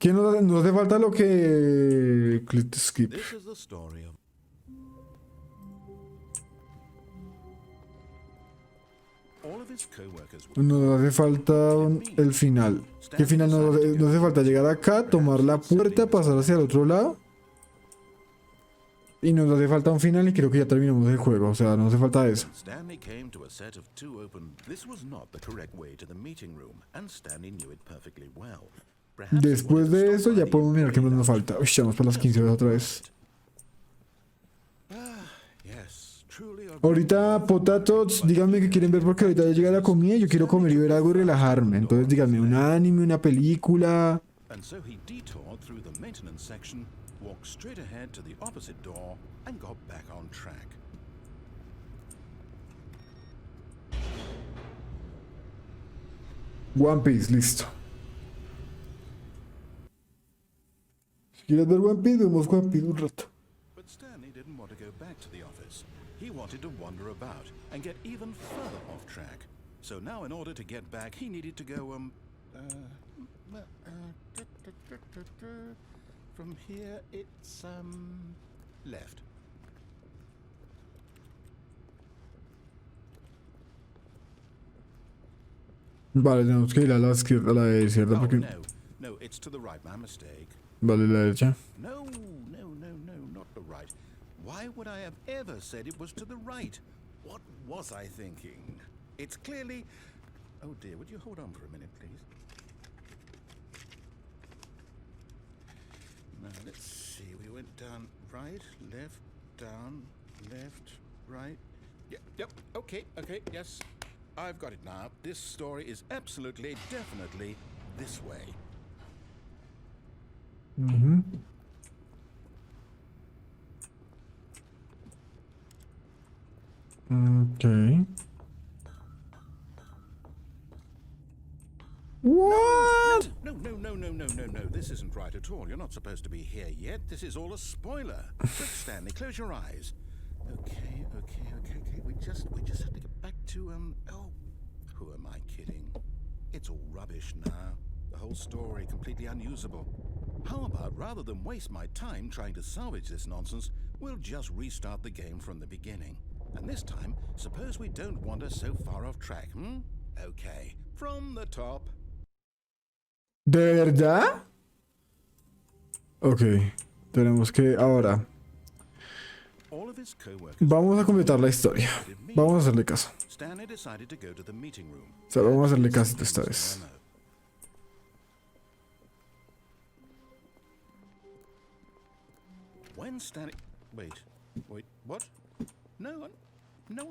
¿Qué nos hace falta lo que... Click skip. This is the story of all of his co-workers were Nos hace falta el final. ¿Qué final nos hace falta? Llegar acá, tomar la puerta, pasar hacia el otro lado. Y nos hace falta un final y creo que ya terminamos el juego. O sea, nos hace falta eso. Stanley came to a set of two open. This was not the correct way to the meeting room, and Stanley knew it perfectly well. Perhaps he Después wanted to de stop eso by ya the podemos mirar qué más employee nos lounge. falta. Uy, ya vamos para las 15 horas otra vez. Yes, truly a Ahorita, potatos, díganme qué quieren ver porque ahorita ya llega la comida y yo quiero comer y ver algo y relajarme. Entonces díganme un anime, una película. And so he detoured through the maintenance section, walked straight ahead to the opposite door, and got back on track. One Piece, listo. Si quieres ver One Piece, vemos One Piece un rato. But Stanley didn't want to go back to the office. He wanted to wander about and get even further off track. So now in order to get back, he needed to go, from here it's, left. Vale, tenemos que ir a la izquierda, a la izquierda Oh, porque... no, it's to the right, my mistake. Vale, la derecha. No, not the right. Why would I have ever said it was to the right? What was I thinking? It's clearly... Oh dear, would you hold on for a minute, please? Now, let's see. We went down right, down, left, right. Yep, okay, yes. I've got it now. This story is absolutely, definitely this way. Ujú. Ok. What? No. This isn't right at all. You're not supposed to be here yet. This is all a spoiler. Quick, Stanley, close your eyes. Okay. We just have to get back to, oh, who am I kidding? It's all rubbish now. The whole story completely unusable. How about, rather than waste my time trying to salvage this nonsense, we'll just restart the game from the beginning. And this time, suppose we don't wander so far off track, Okay, from the top. ¿De verdad? Ok. Tenemos que ahora... All of his co-workers... Vamos a completar la historia. Vamos a hacerle caso. Stanley decided to go to the meeting room. O sea, vamos a hacerle caso esta vez. When Stanley... Wait, what? No,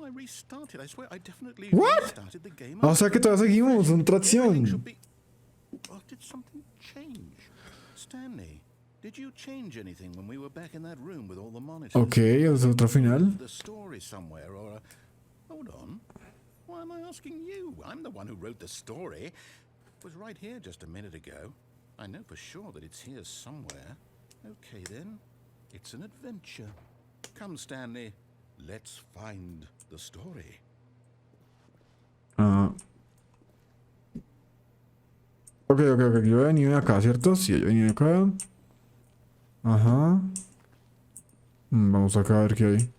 I restarted. I swear I definitely What? restarted the game. O sea que todavía seguimos, un Everything tracción. should be... Oh, did something change? Stanley, did you change anything when we were back in that room with all the monitors? Ok, es otro final. The story somewhere, or hold on. Why am I asking you? I'm the one who wrote the story. It was right here just a minute ago. I know for sure that it's here somewhere. Okay then, it's an adventure. Come, Stanley, let's find the story. Ah. Ok. Yo he venido de acá, ¿cierto? Sí, yo he venido de acá. Ajá. Vamos acá a ver qué hay.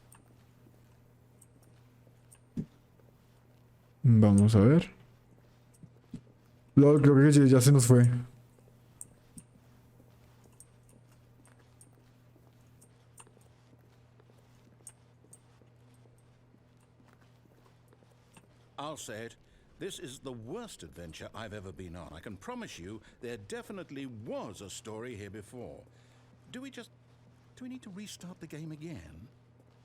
Vamos a ver. LOL, creo que ya se nos fue. I'll say it. This is the worst adventure I've ever been on. I can promise you there definitely was a story here before. Do we need to restart the game again?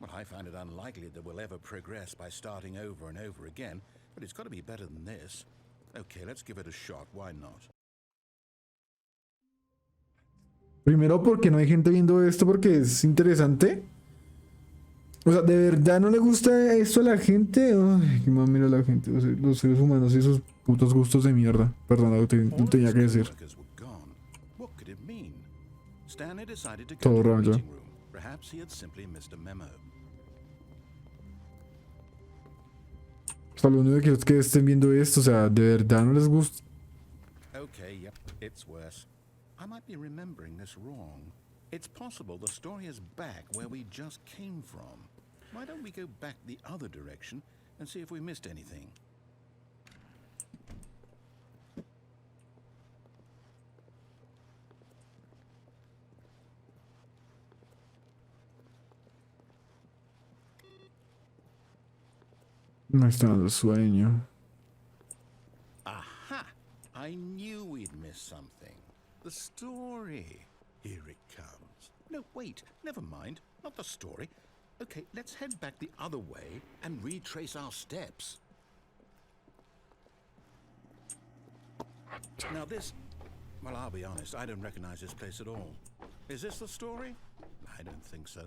Well, I find it unlikely that we'll ever progress by starting over and over again, but it's got to be better than this. Okay, let's give it a shot. Why not? Primero porque no hay gente viendo esto porque es interesante. O sea, ¿de verdad no le gusta esto a la gente? Ay, qué más mira la gente. O sea, los seres humanos y esos putos gustos de mierda. Perdón, no tenía que decir. Todo raro. O sea, lo único que quiero es que estén viendo esto. O sea, ¿de verdad no les gusta? Okay, yep, it's worse. I might be remembering this wrong. It's possible the story is back where we just came from. Why don't we go back the other direction and see if we missed anything? Me está dando sueño. Aha! I knew we'd miss something. The story. Here it comes. No, wait. Never mind. Not the story. Okay, let's head back the other way and retrace our steps. Now this... Well, I'll be honest. I don't recognize this place at all. Is this the story? I don't think so.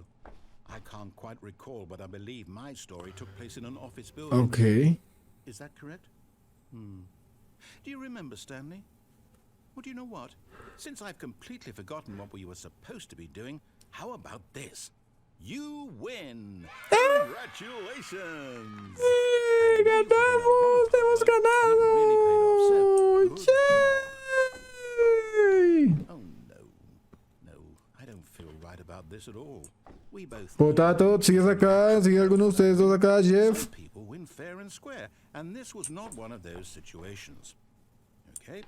I can't quite recall, but I believe my story took place in an office building. Okay. Is that correct? Do you remember, Stanley? Well, do you know what? Since I've completely forgotten what we were supposed to be doing, how about this? You win! Congratulations! ¡Ganamos! ¡Hemos ganado! ¡Yay! Oh, no. No, I don't feel right about this at all. We both... Potato, ¿sigues acá? ¿Sigue alguno de ustedes dos acá, Jeff? Some people win fair and square, and this was not one of those situations. Okay?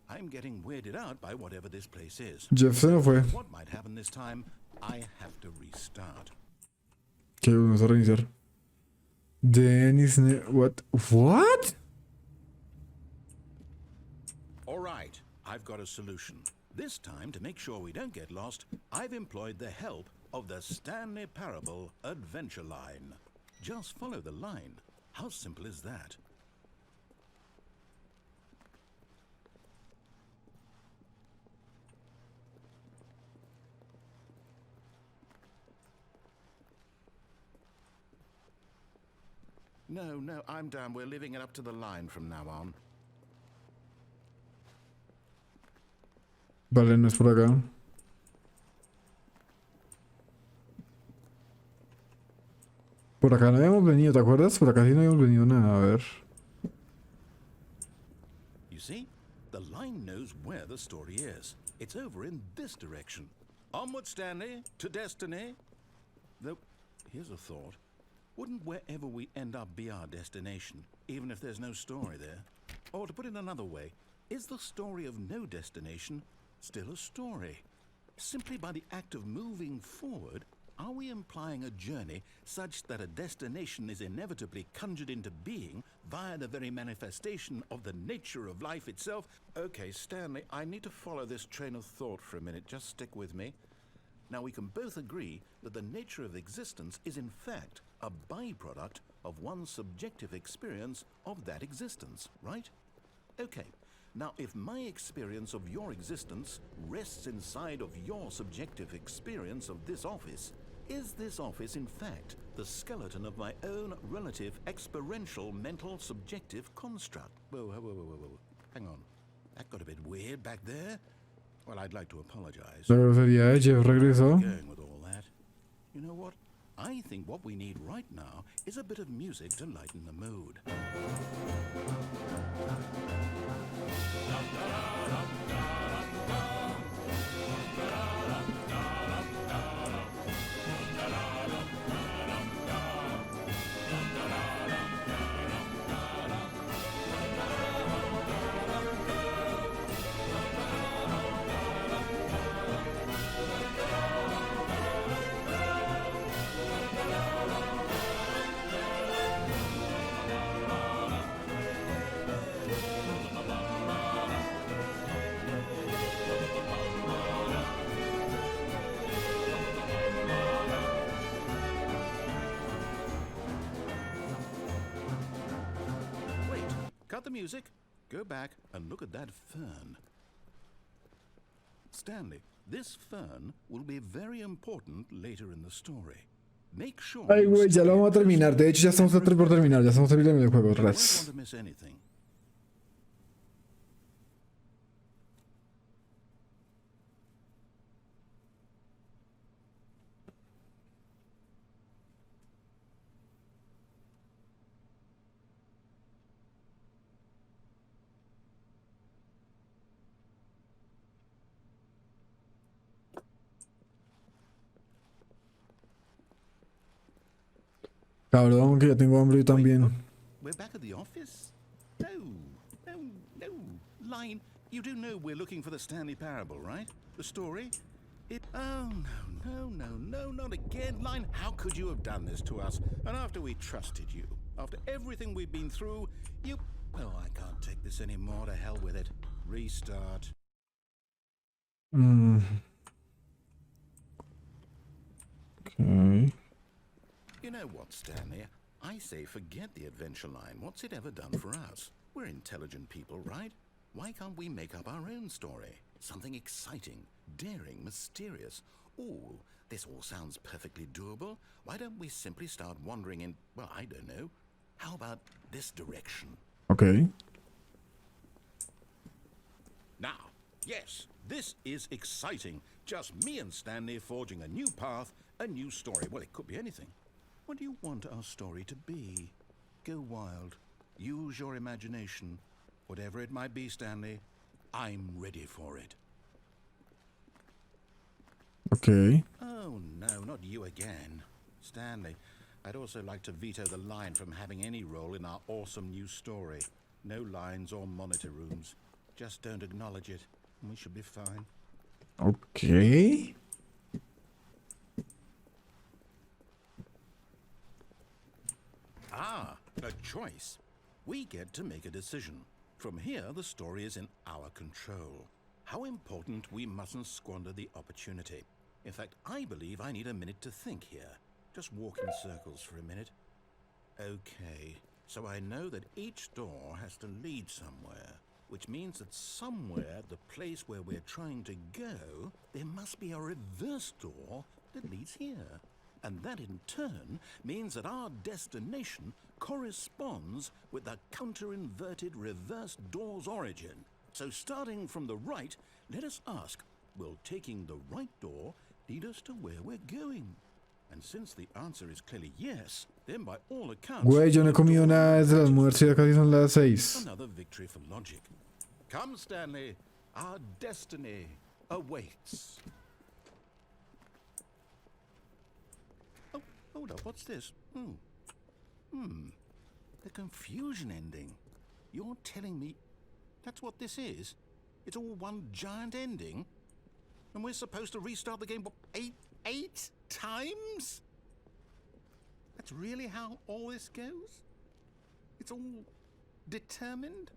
I'm getting weirded out by whatever this place is. Jeff se nos fue. What might happen this time? I have to restart. ¿Qué? Vamos a reiniciar. Dennis... What? What? All right, I've got a solution. This time, to make sure we don't get lost, I've employed the help of the Stanley Parable adventure line. Just follow the line. How simple is that? No, I'm down. We're leaving it up to the line from now on. Vale, no es por acá. Por acá no habíamos venido, ¿te acuerdas? Por acá sí no habíamos venido nada, a ver. You see? The line knows where the story is. It's over in this direction. Onward, Stanley, to destiny. Though, here's a thought. Wouldn't wherever we end up be our destination, even if there's no story there? Or to put it another way, is the story of no destination still a story? Simply by the act of moving forward, are we implying a journey such that a destination is inevitably conjured into being via the very manifestation of the nature of life itself? Okay, Stanley, I need to follow this train of thought for a minute. Just stick with me. Now, we can both agree that the nature of existence is in fact a byproduct of one's subjective experience of that existence, right? Okay. Now, if my experience of your existence rests inside of your subjective experience of this office, is this office, in fact, the skeleton of my own relative experiential mental subjective construct? Whoa. Hang on. That got a bit weird back there. Well, I'd like to apologize. La grosería de Jeff regresó. Going with all that. You know what? I think what we need right now is a bit of music to lighten the mood. Cut the music, go back and look at that fern. Stanley, this fern will be very important later in the story. Make sure Ay, güey, ya lo vamos a terminar. De hecho, ya estamos por terminar. Ya estamos terminando el juego. you won't Ras. want to miss anything. Cabrón, que ya tengo hambre yo también. We're back at the office? No, no, no. Line, you do know we're looking for the Stanley Parable, right? The story? Oh, no, not again. Line, how could you have done this to us? And after we trusted you, after everything we've been through, you... Oh, I can't take this anymore. To hell with it. Restart. Okay. You know what, Stanley? I say forget the adventure line. What's it ever done for us? We're intelligent people, right? Why can't we make up our own story? Something exciting, daring, mysterious. Ooh, this all sounds perfectly doable. Why don't we simply start wandering in, well, I don't know. How about this direction? Okay. Now, yes, this is exciting. Just me and Stanley forging a new path, a new story. Well, it could be anything. What do you want our story to be? Go wild. Use your imagination. Whatever it might be, Stanley, I'm ready for it. Okay. Oh, no, not you again. Stanley, I'd also like to veto the line from having any role in our awesome new story. No lines or monitor rooms. Just don't acknowledge it, and we should be fine. Okay. Ah, a choice. We get to make a decision. From here, the story is in our control. How important we mustn't squander the opportunity. In fact, I believe I need a minute to think here. Just walk in circles for a minute. Okay, so I know that each door has to lead somewhere, which means that somewhere, the place where we're trying to go, there must be a reverse door that leads here. And that in turn means that our destination corresponds with the counter-inverted reverse door's origin. So starting from the right, let us ask, will taking the right door lead us to where we're going? And since the answer is clearly yes, then by all accounts... Güey, yo no he comido nada desde el almuerzo y ya casi son las 6. Another victory for logic. Come, Stanley, our destiny awaits. Oh, hold up, what's this? The confusion ending. You're telling me that's what this is? It's all one giant ending? And we're supposed to restart the game, what, eight times? That's really how all this goes? It's all determined?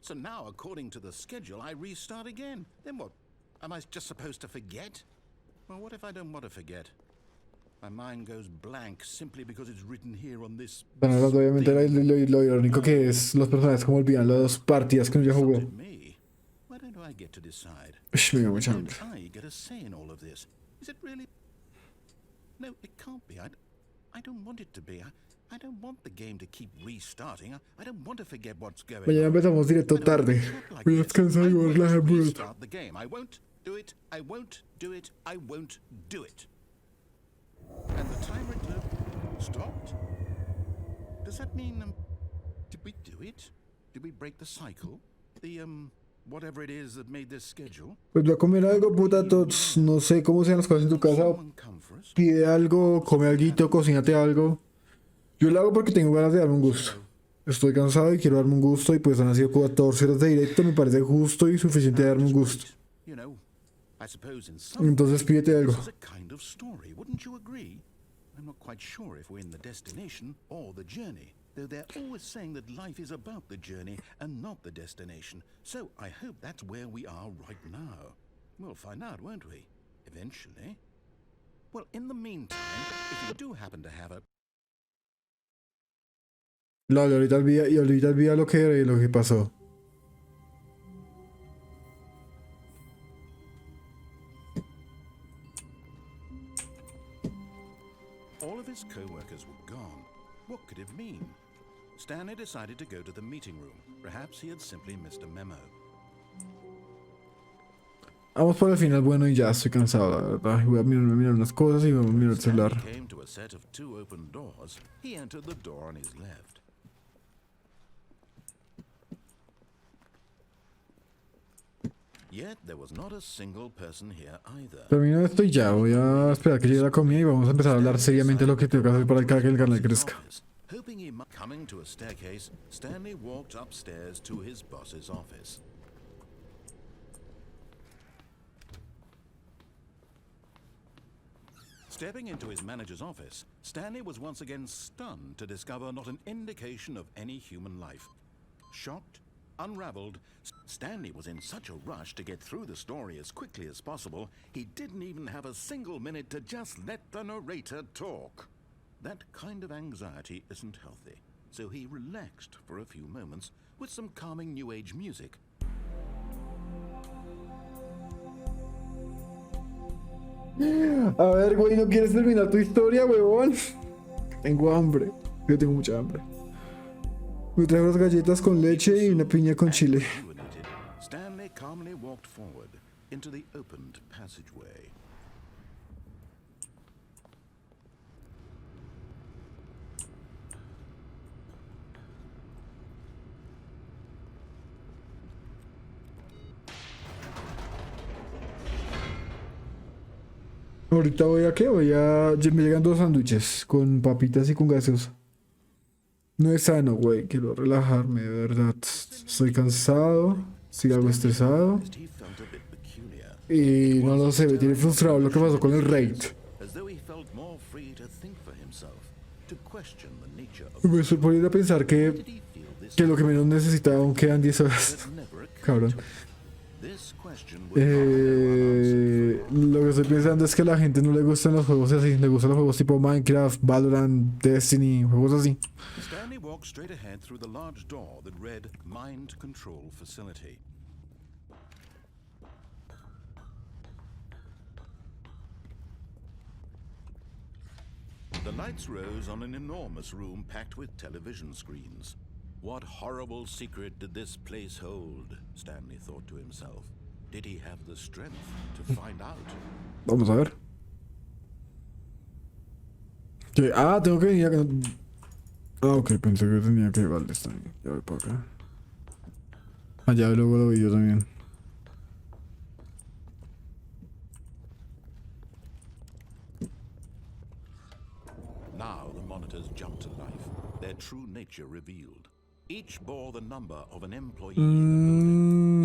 So now, according to the schedule, I restart again. Then what? Am I just supposed to forget? Well, what if I don't want to forget? My mind goes blank simply because it's written here on this... Bueno, obviamente lo irónico que es los personajes como olvidan las dos partidas que uno ya jugó. Why don't I get to decide? Ush, me dio mucha hambre. Don't I get a say in all of this? Is it really... No, it can't be. I don't want it to be. I don't want the game to keep restarting. I don't want to forget what's going on. Mañana empezamos directo tarde. Voy a descansar y voy a relajar un minuto. Restart the game. I won't do it. I won't do it. I won't do it. And the timer stopped? Does that mean, did we do it? Did we break the cycle? The, whatever it is that made this schedule? Pues voy a comer algo, puta, tots. No sé cómo sean las cosas en tu casa. Pide algo, come alguito, cocínate algo. Yo lo hago porque tengo ganas de darme un gusto. Estoy cansado y quiero darme un gusto y pues han sido 14 horas de directo, me parece justo y suficiente darme un gusto. Entonces pídete algo. I'm not quite sure if we're in the destination or the journey, though they're always saying that life is about the journey and not the destination. So I hope that's where we are right now. We'll find out, won't we? Eventually. Well, in the meantime, if you do happen to have a... Lol, ahorita olvida lo que pasó. All of his co-workers were gone. What could it mean? Stanley decided to go to the meeting room. Perhaps he had simply missed a memo. Vamos por el final bueno y ya estoy cansado, la verdad. Voy a mirar unas cosas y voy a mirar el celular. Stanley came to a set of 2 open doors. He entered the door on his left. Yet there was not a single person here either. Termino esto y ya. Voy a esperar que llegue la comida y vamos a empezar a hablar seriamente de lo que tengo que hacer para que el canal crezca. Coming to a staircase, Stanley walked upstairs to his boss's office. Stepping into his manager's office, Stanley was once again stunned to discover not an indication of any human life. Shocked, unraveled, Stanley was in such a rush to get through the story as quickly as possible, he didn't even have a single minute to just let the narrator talk. That kind of anxiety isn't healthy, so he relaxed for a few moments with some calming New Age music. A ver, güey, ¿no quieres terminar tu historia, huevón? Tengo hambre. Yo tengo mucha hambre. Me traigo unas galletas con leche y una piña con chile. Stanley calmly walked forward into the opened passageway. Ahorita voy a qué? Ya me llegan 2 sándwiches con papitas y con gaseosa. No es sano, güey. Quiero relajarme, de verdad. Estoy cansado. Estoy algo estresado. Y no lo sé, me tiene frustrado lo que pasó con el raid. Me estoy poniendo a pensar que lo que menos necesitaba aún quedan 10 horas. Cabrón. Lo que estoy pensando es que a la gente no le gustan los juegos así, le gustan los juegos tipo Minecraft, Valorant, Destiny, juegos así. Stanley walked straight ahead through the large door that read Mind Control Facility. The lights rose on an enormous room packed with television screens. What horrible secret did this place hold? Stanley thought to himself. Did he have the strength to find out? Vamos a ver. ¿Qué? Ah, tengo que venir acá. Ah, ok, pensé que tenía que... Vale, está bien. Ya voy para acá. Allá luego lo vi yo también. Now the monitors jumped to life, their true nature revealed. Each bore the number of an employee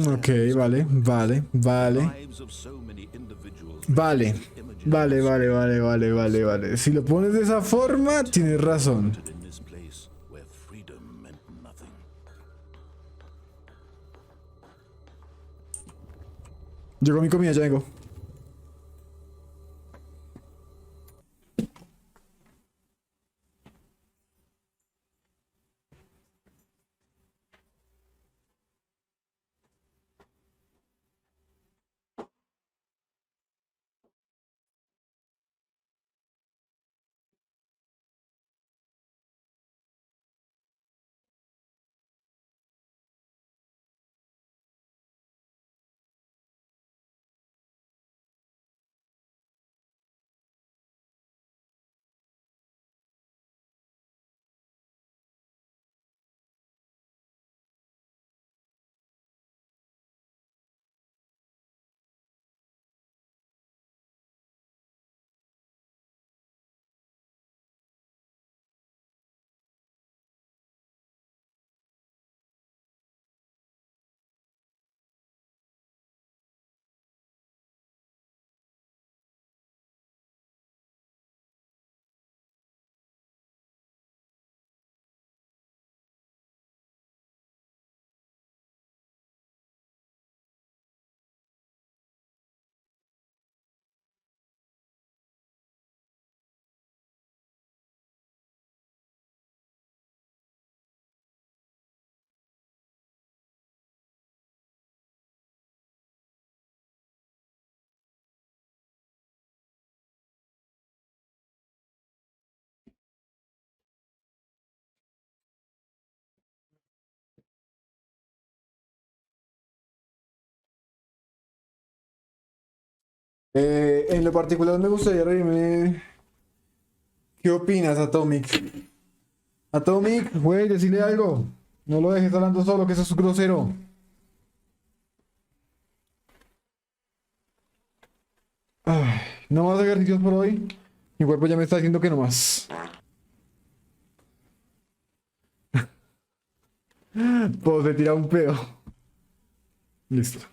Ok, vale. Vale. Si lo pones de esa forma, tienes razón. Llegó mi comida, ya vengo. En lo particular me gustaría reírme. ¿Qué opinas, Atomic? Atomic, güey, decirle algo. No lo dejes hablando solo, que eso es grosero. Ay, no más ejercicios por hoy. Mi cuerpo ya me está diciendo que no más. Pues se tira un pedo. Listo.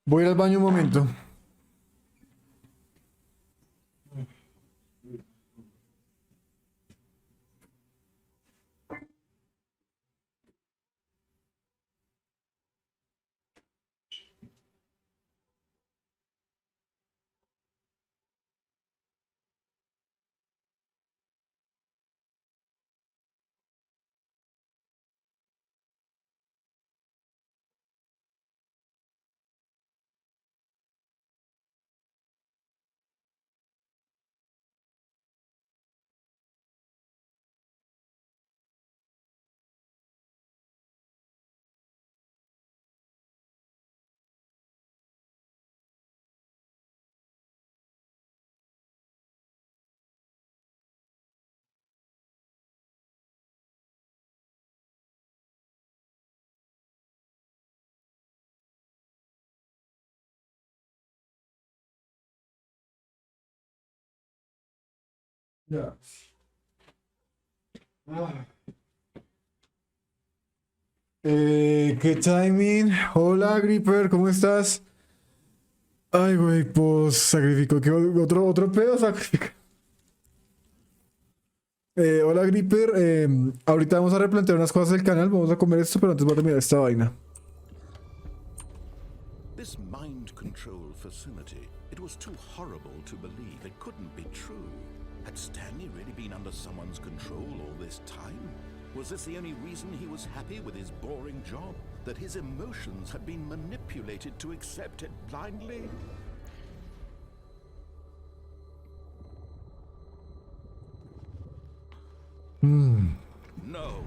Voy a ir al baño un momento. Ya. Ah. ¿Qué timing? Hola, Gripper, ¿cómo estás? Ay, güey, pues sacrificó que otro pedo sacrifica. Hola, Gripper. Ahorita vamos a replantear unas cosas del canal. Vamos a comer esto, pero antes voy a terminar esta vaina. This mind control facility, it was too horrible to believe. It couldn't be true. Had Stanley really been under someone's control all this time? Was this the only reason he was happy with his boring job? That his emotions had been manipulated to accept it blindly? No,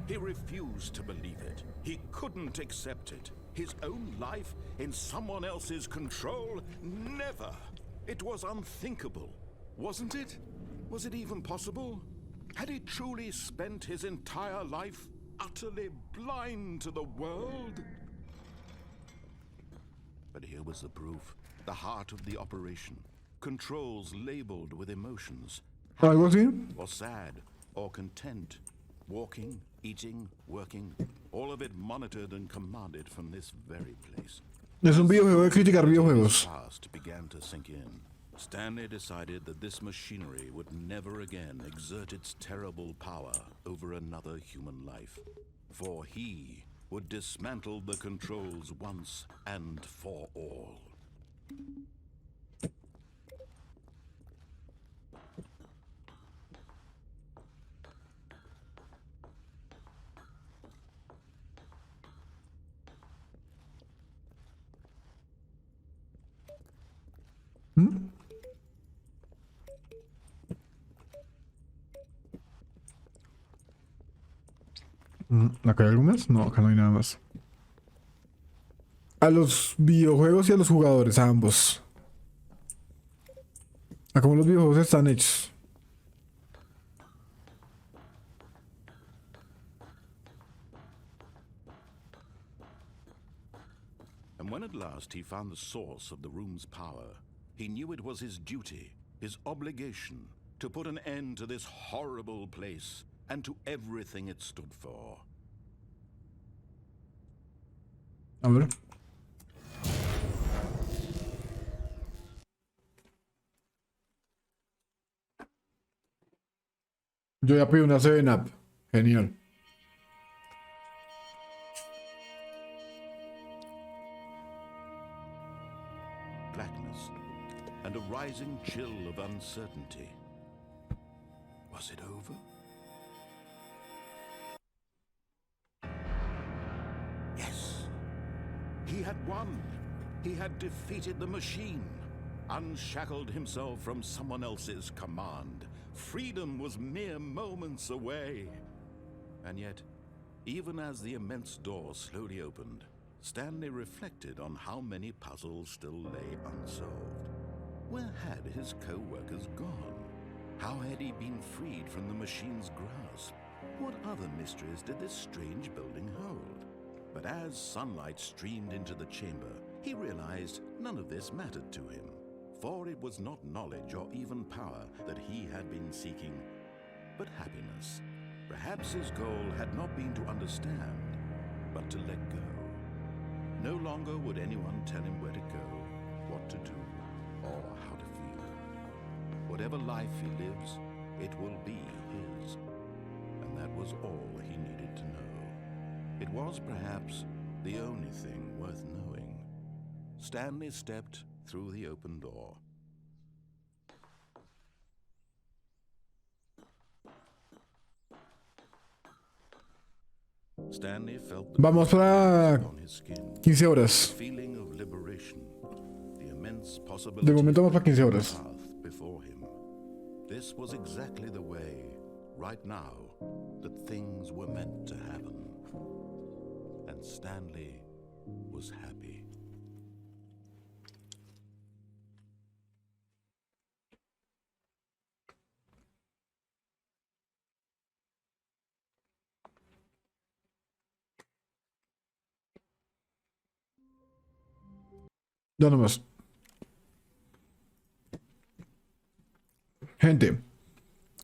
he refused to believe it. He couldn't accept it. His own life in someone else's control? Never. It was unthinkable, wasn't it? Was it even possible? Had he truly spent his entire life utterly blind to the world? But here was the proof. The heart of the operation. Controls labeled with emotions. ¿Algo así? Or sad, or content. Walking, eating, working. All of it monitored and commanded from this very place. Es un videojuego de criticar videojuegos. Past began to sink in. Stanley decided that this machinery would never again exert its terrible power over another human life. For he would dismantle the controls once and for all. ¿Acá hay algo más? No, acá no hay nada más. A los videojuegos y a los jugadores, a ambos. A cómo los videojuegos están hechos. And when at last he found the source of the room's power, he knew it was his duty, his obligation, to put an end to this horrible place and to everything it stood for. A ver. Yo ya pedí una 7-Up. Genial. Blackness and a rising chill of uncertainty. Was it over? Yes. He had won. He had defeated the machine, unshackled himself from someone else's command. Freedom was mere moments away. And yet, even as the immense door slowly opened, Stanley reflected on how many puzzles still lay unsolved. Where had his co-workers gone? How had he been freed from the machine's grasp? What other mysteries did this strange building hold? But as sunlight streamed into the chamber, he realized none of this mattered to him, for it was not knowledge or even power that he had been seeking, but happiness. Perhaps his goal had not been to understand, but to let go. No longer would anyone tell him where to go, what to do, or how to feel. Whatever life he lives, it will be his. And that was all he needed to know. It was perhaps the only thing worth knowing. Stanley stepped through the open door. Stanley felt the Vamos para on his skin, 15 horas. feeling of liberation, the immense De possibility momento vamos para 15 of horas. the path before him. This was exactly the way, right now, that things were meant to happen. And Stanley was happy. Ya nomás. Gente,